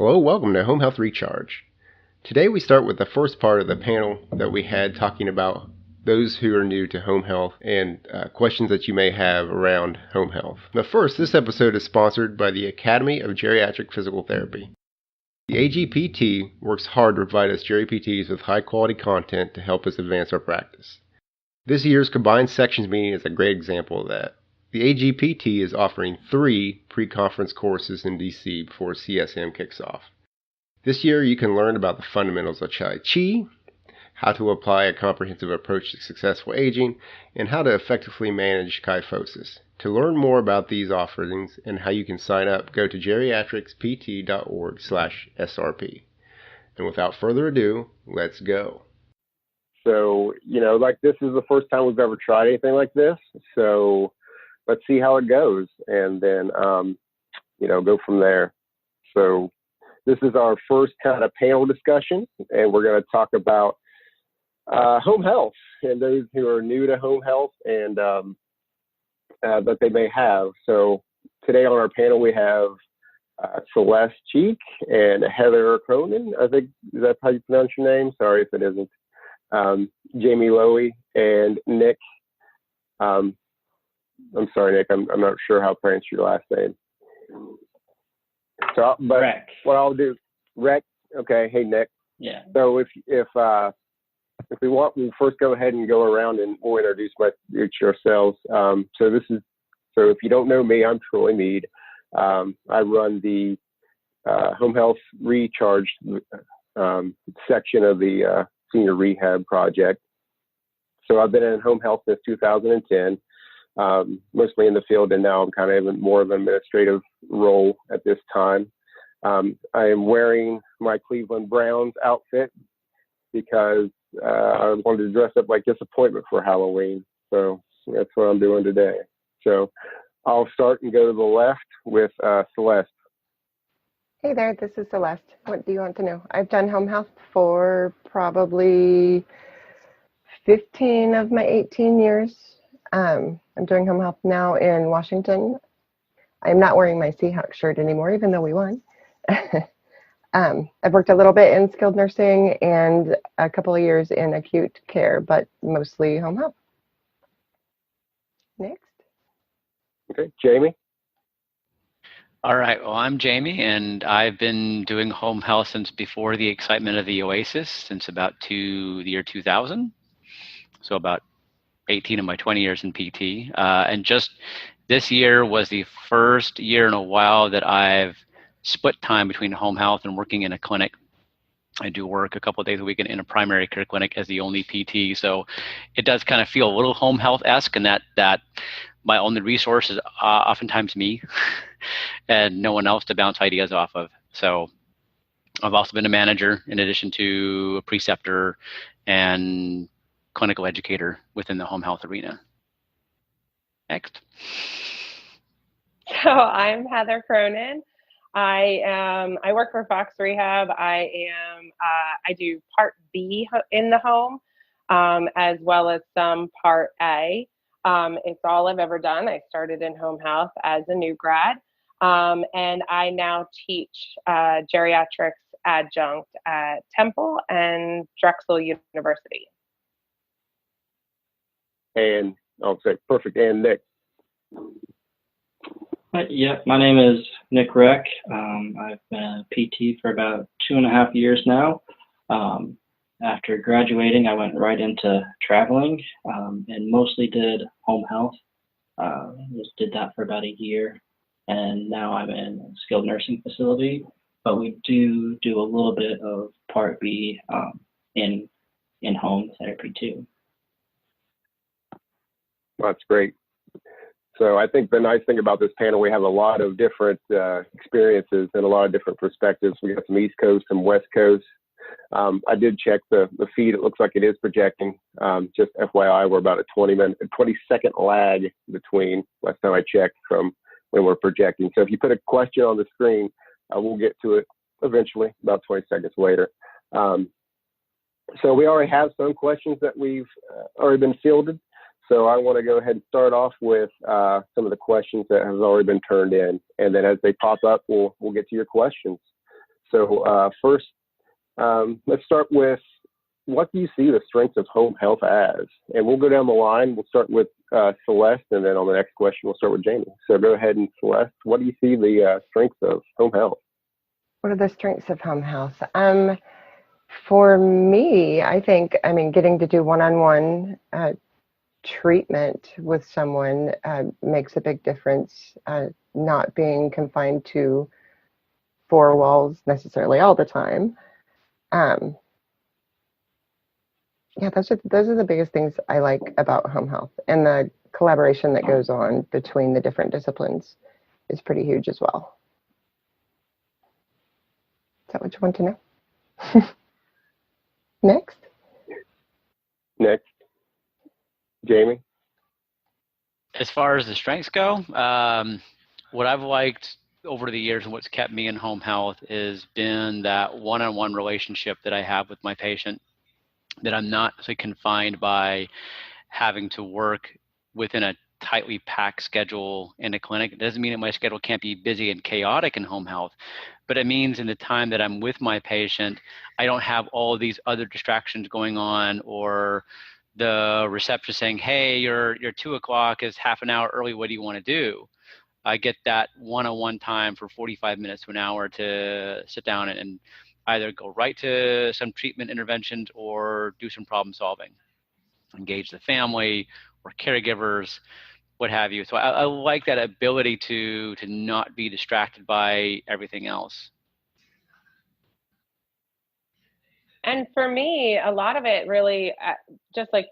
Hello, welcome to Home Health Recharge. Today we start with the first part of the panel that we had talking about those who are new to home health and questions that you may have around home health. But first, this episode is sponsored by the Academy of Geriatric Physical Therapy. The AGPT works hard to provide us GeriPTs with high quality content to help us advance our practice. This year's combined sections meeting is a great example of that. The AGPT is offering 3 pre-conference courses in DC before CSM kicks off. This year you can learn about the fundamentals of Tai Chi, how to apply a comprehensive approach to successful aging, and how to effectively manage kyphosis. To learn more about these offerings and how you can sign up, go to geriatricspt.org/SRP. And without further ado, let's go. So, this is the first time we've ever tried anything like this. So let's see how it goes, and then, go from there. So this is our first kind of panel discussion, and we're going to talk about home health and those who are new to home health and that they may have. So today on our panel, we have Celeste Cheek and Heather Cronin. I think, is that how you pronounce your name? Sorry if it isn't. Jamie Lowy and Nick. I'm sorry, Nick. I'm not sure how to pronounce your last name. So, but Rec. What I'll do, Rec. Okay. Hey, Nick. Yeah. So if we want, we'll first go ahead and go around and we'll introduce ourselves. So if you don't know me, I'm Troy Mead. I run the home health recharge section of the senior rehab project. So I've been in home health since 2010. Mostly in the field, and now I'm kind of in more of an administrative role at this time. I am wearing my Cleveland Browns outfit because I wanted to dress up like Disappointment for Halloween. So that's what I'm doing today. So I'll start and go to the left with Celeste. Hey there, this is Celeste. What do you want to know? I've done home health for probably 15 of my 18 years. I'm doing home health now in Washington. I'm not wearing my Seahawks shirt anymore, even though we won. I've worked a little bit in skilled nursing and a couple of years in acute care, but mostly home health. Next. Okay, Jamie. All right. Well, I'm Jamie, and I've been doing home health since before the excitement of the Oasis, since about the year 2000. So about 18 of my 20 years in PT. And just this year was the first year in a while that I've split time between home health and working in a clinic. I do work a couple of days a week in a primary care clinic as the only PT. So it does kind of feel a little home health-esque, and that my only resource is oftentimes me and no one else to bounce ideas off of. So I've also been a manager in addition to a preceptor and clinical educator within the home health arena. Next. So I'm Heather Cronin. I work for Fox Rehab. I do Part B in the home, as well as some Part A. It's all I've ever done. I started in home health as a new grad, and I now teach geriatrics adjunct at Temple and Drexel University. And I'll say perfect. And Nick. Yeah, my name is Nick Reck. I've been a PT for about 2.5 years now. After graduating, I went right into traveling and mostly did home health. Just did that for about a year, and now I'm in a skilled nursing facility. But we do a little bit of Part B in home therapy too. That's great. So I think the nice thing about this panel, we have a lot of different experiences and a lot of different perspectives. We got some East Coast, some West Coast. I did check the feed. It looks like it is projecting. Just FYI, we're about a 20-second lag between last time I checked from when we're projecting. So if you put a question on the screen, we'll get to it eventually, about 20 seconds later. So we already have some questions that we've already been fielded. So I want to go ahead and start off with some of the questions that have already been turned in, and then as they pop up, we'll get to your questions. So first, let's start with, what do you see the strengths of home health as? And we'll go down the line. We'll start with Celeste, and then on the next question, we'll start with Jamie. So go ahead, and Celeste, what do you see the strengths of home health? What are the strengths of home health? For me, I think, getting to do one-on-one treatment with someone makes a big difference. Not being confined to four walls necessarily all the time. Yeah, those are the biggest things I like about home health, and the collaboration that goes on between the different disciplines is pretty huge as well. Is that what you want to know? Next, Jamie. As far as the strengths go, what I've liked over the years and what's kept me in home health has been that one-on-one relationship that I have with my patient, that I'm not so confined by having to work within a tightly packed schedule in a clinic. It doesn't mean that my schedule can't be busy and chaotic in home health, but it means in the time that I'm with my patient, I don't have all of these other distractions going on, or the receptionist saying, hey, your 2 o'clock is half an hour early, what do you want to do? I get that one-on-one time for 45 minutes to an hour to sit down and either go right to some treatment interventions or do some problem solving, engage the family or caregivers, what have you. So I like that ability to not be distracted by everything else. And for me, a lot of it really, just like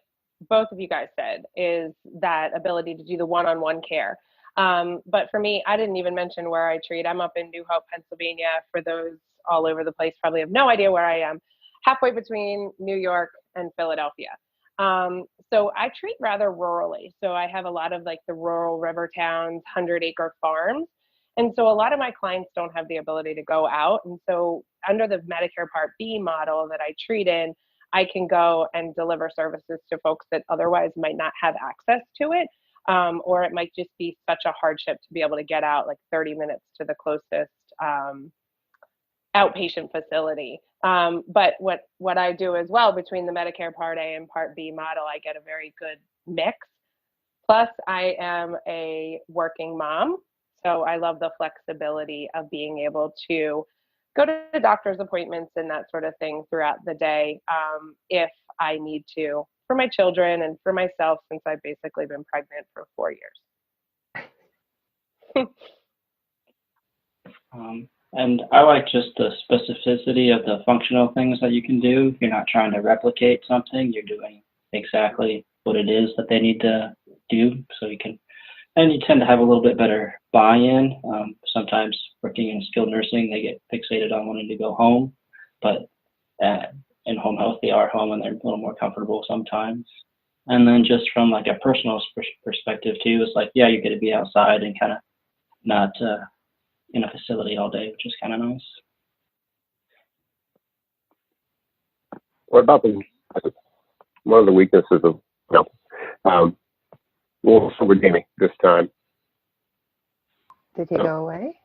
both of you guys said, is that ability to do the one-on-one care. But for me, I didn't even mention where I treat. I'm up in New Hope, Pennsylvania. For those all over the place, probably have no idea where I am. Halfway between New York and Philadelphia. So I treat rather rurally. So I have a lot of like the rural river towns, 100-acre farms. And so a lot of my clients don't have the ability to go out. And so under the Medicare Part B model that I treat in, I can go and deliver services to folks that otherwise might not have access to it. Or it might just be such a hardship to be able to get out like 30 minutes to the closest outpatient facility. But what I do as well between the Medicare Part A and Part B model, I get a very good mix. Plus, I am a working mom. So I love the flexibility of being able to go to doctor's appointments and that sort of thing throughout the day if I need to, for my children and for myself, since I've basically been pregnant for 4 years. And I like just the specificity of the functional things that you can do. You're not trying to replicate something. You're doing exactly what it is that they need to do. So you can, and you tend to have a little bit better buy-in. Sometimes working in skilled nursing, they get fixated on wanting to go home, but in home health, they are home and they're a little more comfortable sometimes. And then just from like a personal perspective too, it's like, yeah, you get to be outside and kind of not in a facility all day, which is kind of nice. What about one of the weaknesses of we'll start with Jamie this time. Did he go away?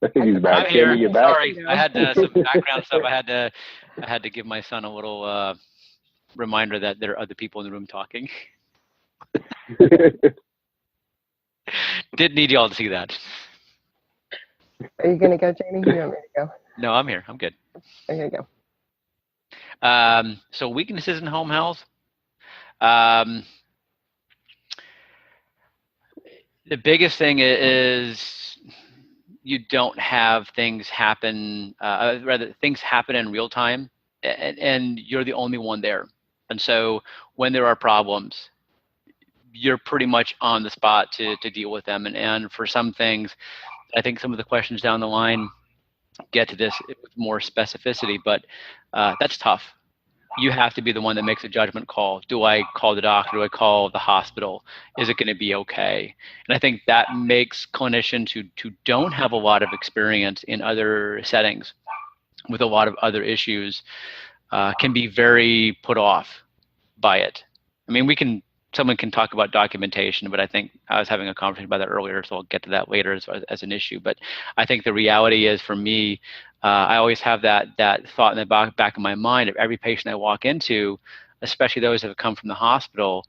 I think he's back. I'm here. Jamie, you're back. Sorry, I had some background stuff. I had to give my son a little reminder that there are other people in the room talking. Didn't need y'all to see that. Are you going to go, Jamie? You want me to go? No, I'm here. I'm good. I'm going to go. So weaknesses in home health. The biggest thing is you don't have things happen, rather things happen in real time, and you're the only one there. And so when there are problems, you're pretty much on the spot to deal with them. And for some things, I think some of the questions down the line get to this with more specificity, but that's tough. You have to be the one that makes a judgment call. Do I call the doctor? Do I call the hospital? Is it going to be okay? And I think that makes clinicians who don't have a lot of experience in other settings with a lot of other issues can be very put off by it. I mean, we can someone can talk about documentation, but I think I was having a conversation about that earlier, so I'll get to that later as an issue. But I think the reality is, for me, I always have that thought in the back of my mind of every patient I walk into, especially those that have come from the hospital.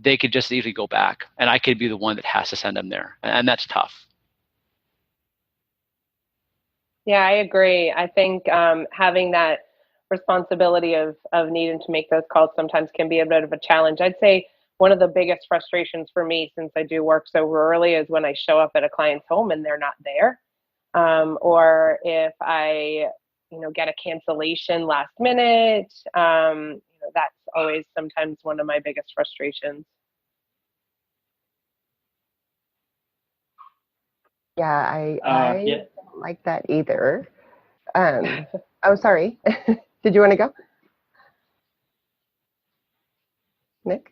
They could just easily go back, and I could be the one that has to send them there, and that's tough. Yeah, I agree. I think having that responsibility of needing to make those calls sometimes can be a bit of a challenge. I'd say one of the biggest frustrations for me, since I do work so rurally, is when I show up at a client's home and they're not there, or if I, get a cancellation last minute. That's always sometimes one of my biggest frustrations. Yeah, I Yeah. don't like that either. Oh, sorry. Did you want to go, Nick?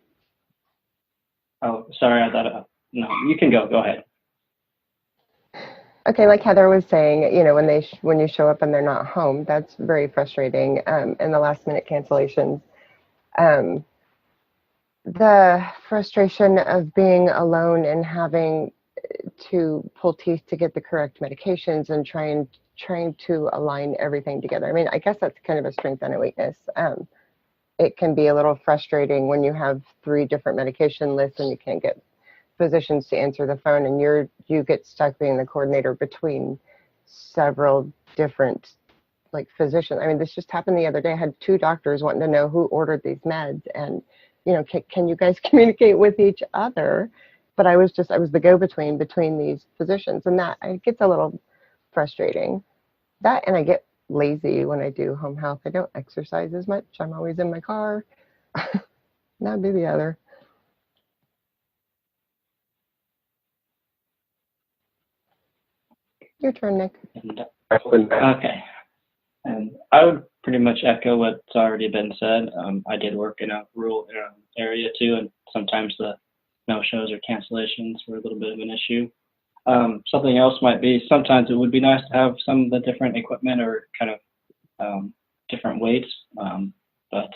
Oh, sorry. I thought. No, you can go. Go ahead. Okay, like Heather was saying, when you show up and they're not home, that's very frustrating. And the last minute cancellations, um, the frustration of being alone and having to pull teeth to get the correct medications and trying to align everything together. I mean, I guess that's kind of a strength and a weakness. It can be a little frustrating when you have 3 different medication lists and you can't get physicians to answer the phone, and you get stuck being the coordinator between several different physicians. I mean, this just happened the other day. I had 2 doctors wanting to know who ordered these meds, and can you guys communicate with each other? But I was the go-between between these physicians, and that it gets a little frustrating. That, and I get lazy when I do home health. I don't exercise as much. I'm always in my car. That'd be the other. Your turn, Nick. Okay. And I would pretty much echo what's already been said. I did work in a rural area too, and sometimes the no-shows or cancellations were a little bit of an issue. Something else might be, sometimes it would be nice to have some of the different equipment or kind of different weights, but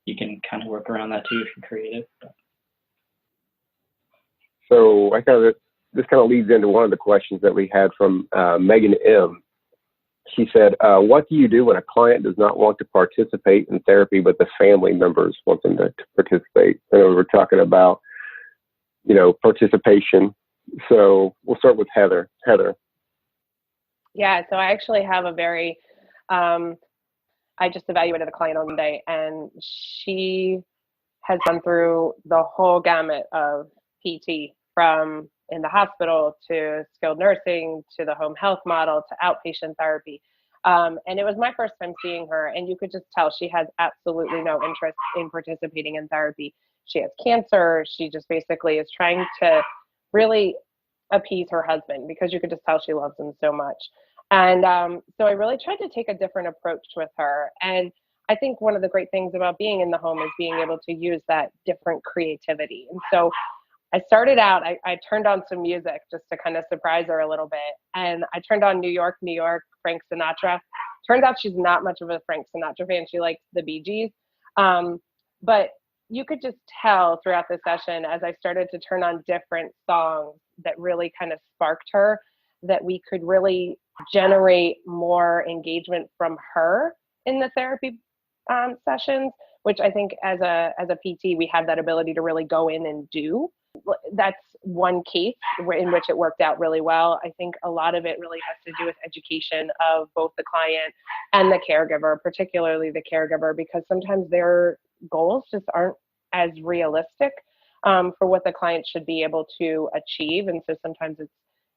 you can kind of work around that too if you're creative. So this kind of leads into one of the questions that we had from Megan M. She said, what do you do when a client does not want to participate in therapy, but the family members want them to participate? And we're talking about, participation. So we'll start with Heather. Heather. Yeah, so I actually have a very, I just evaluated a client on Monday, and she has gone through the whole gamut of PT, from in the hospital to skilled nursing to the home health model to outpatient therapy. And it was my first time seeing her, and you could just tell she has absolutely no interest in participating in therapy. She has cancer. She just basically is trying to really appease her husband, because you could just tell she loves him so much. And so I really tried to take a different approach with her. And I think one of the great things about being in the home is being able to use that different creativity. And so I started out, I turned on some music just to kind of surprise her a little bit. And I turned on New York, New York, Frank Sinatra. Turns out she's not much of a Frank Sinatra fan. She likes the Bee Gees. But you could just tell throughout the session, as I started to turn on different songs that really kind of sparked her, that we could really generate more engagement from her in the therapy sessions, which I think as a PT, we have that ability to really go in and do. That's one case in which it worked out really well. I think a lot of it really has to do with education of both the client and the caregiver, particularly the caregiver, because sometimes their goals just aren't as realistic for what the client should be able to achieve. And so sometimes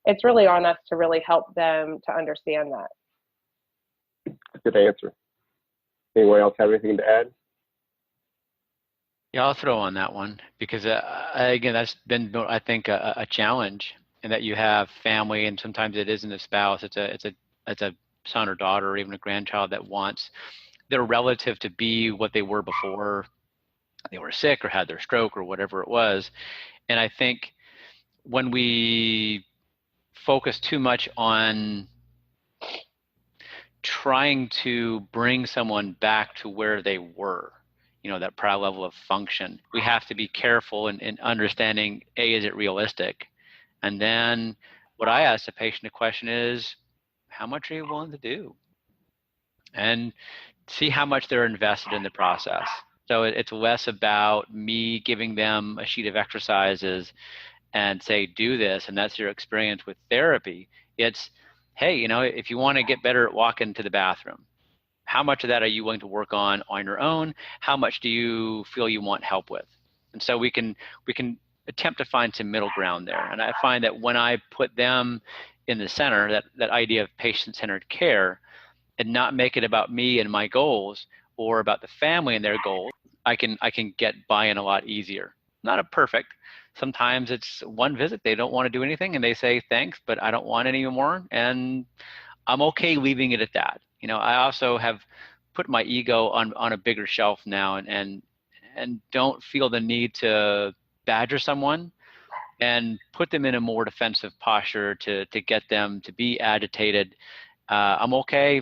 it's really on us to really help them to understand that. Good answer. Anyone else have anything to add? Yeah, I'll throw on that one, because again, that's been, I think, a challenge, in that you have family, and sometimes it isn't a spouse. It's a son or daughter, or even a grandchild that wants their relative to be what they were before they were sick or had their stroke or whatever it was. And I think when we focus too much on trying to bring someone back to where they were, that prior level of function. We have to be careful in understanding, A, is it realistic? And then what I ask the patient the question is, how much are you willing to do? And see how much they're invested in the process. So it's less about me giving them a sheet of exercises and say, do this, and that's your experience with therapy. It's, hey, if you want to get better at walking to the bathroom, how much of that are you willing to work on your own? How much do you feel you want help with? And so we can attempt to find some middle ground there. And I find that when I put them in the center, that idea of patient-centered care, and not make it about me and my goals or about the family and their goals, I can get buy-in a lot easier. Not a perfect. Sometimes it's one visit, they don't want to do anything and they say thanks, but I don't want any more, and I'm okay leaving it at that. I also have put my ego on a bigger shelf now, and don't feel the need to badger someone and put them in a more defensive posture to get them to be agitated. I'm okay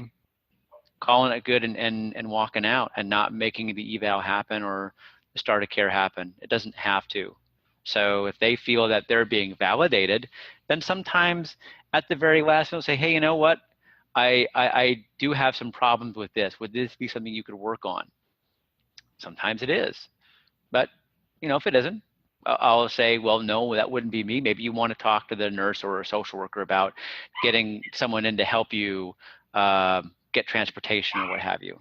calling it good and walking out and not making the eval happen or the start of care happen. It doesn't have to. So if they feel that they're being validated, then sometimes at the very last they'll say, hey, you know what? I do have some problems with this. Would this be something you could work on? Sometimes it is. But, if it isn't, I'll say, well, no, that wouldn't be me. Maybe you want to talk to the nurse or a social worker about getting someone in to help you get transportation or what have you.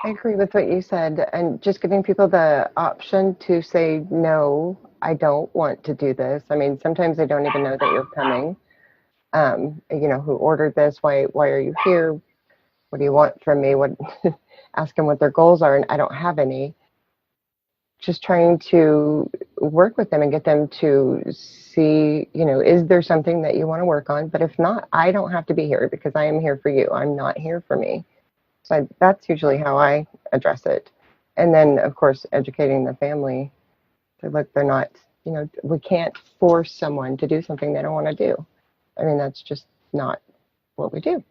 I agree with what you said, and just giving people the option to say, no, I don't want to do this. I mean, sometimes they don't even know that you're coming. Who ordered this? Why are you here? What do you want from me? Ask them what their goals are, and I don't have any. Just trying to work with them and get them to see, is there something that you want to work on? But if not, I don't have to be here because I am here for you. I'm not here for me. So that's usually how I address it. And then, of course, educating the family to look, they're not, we can't force someone to do something they don't want to do. I mean, that's just not what we do.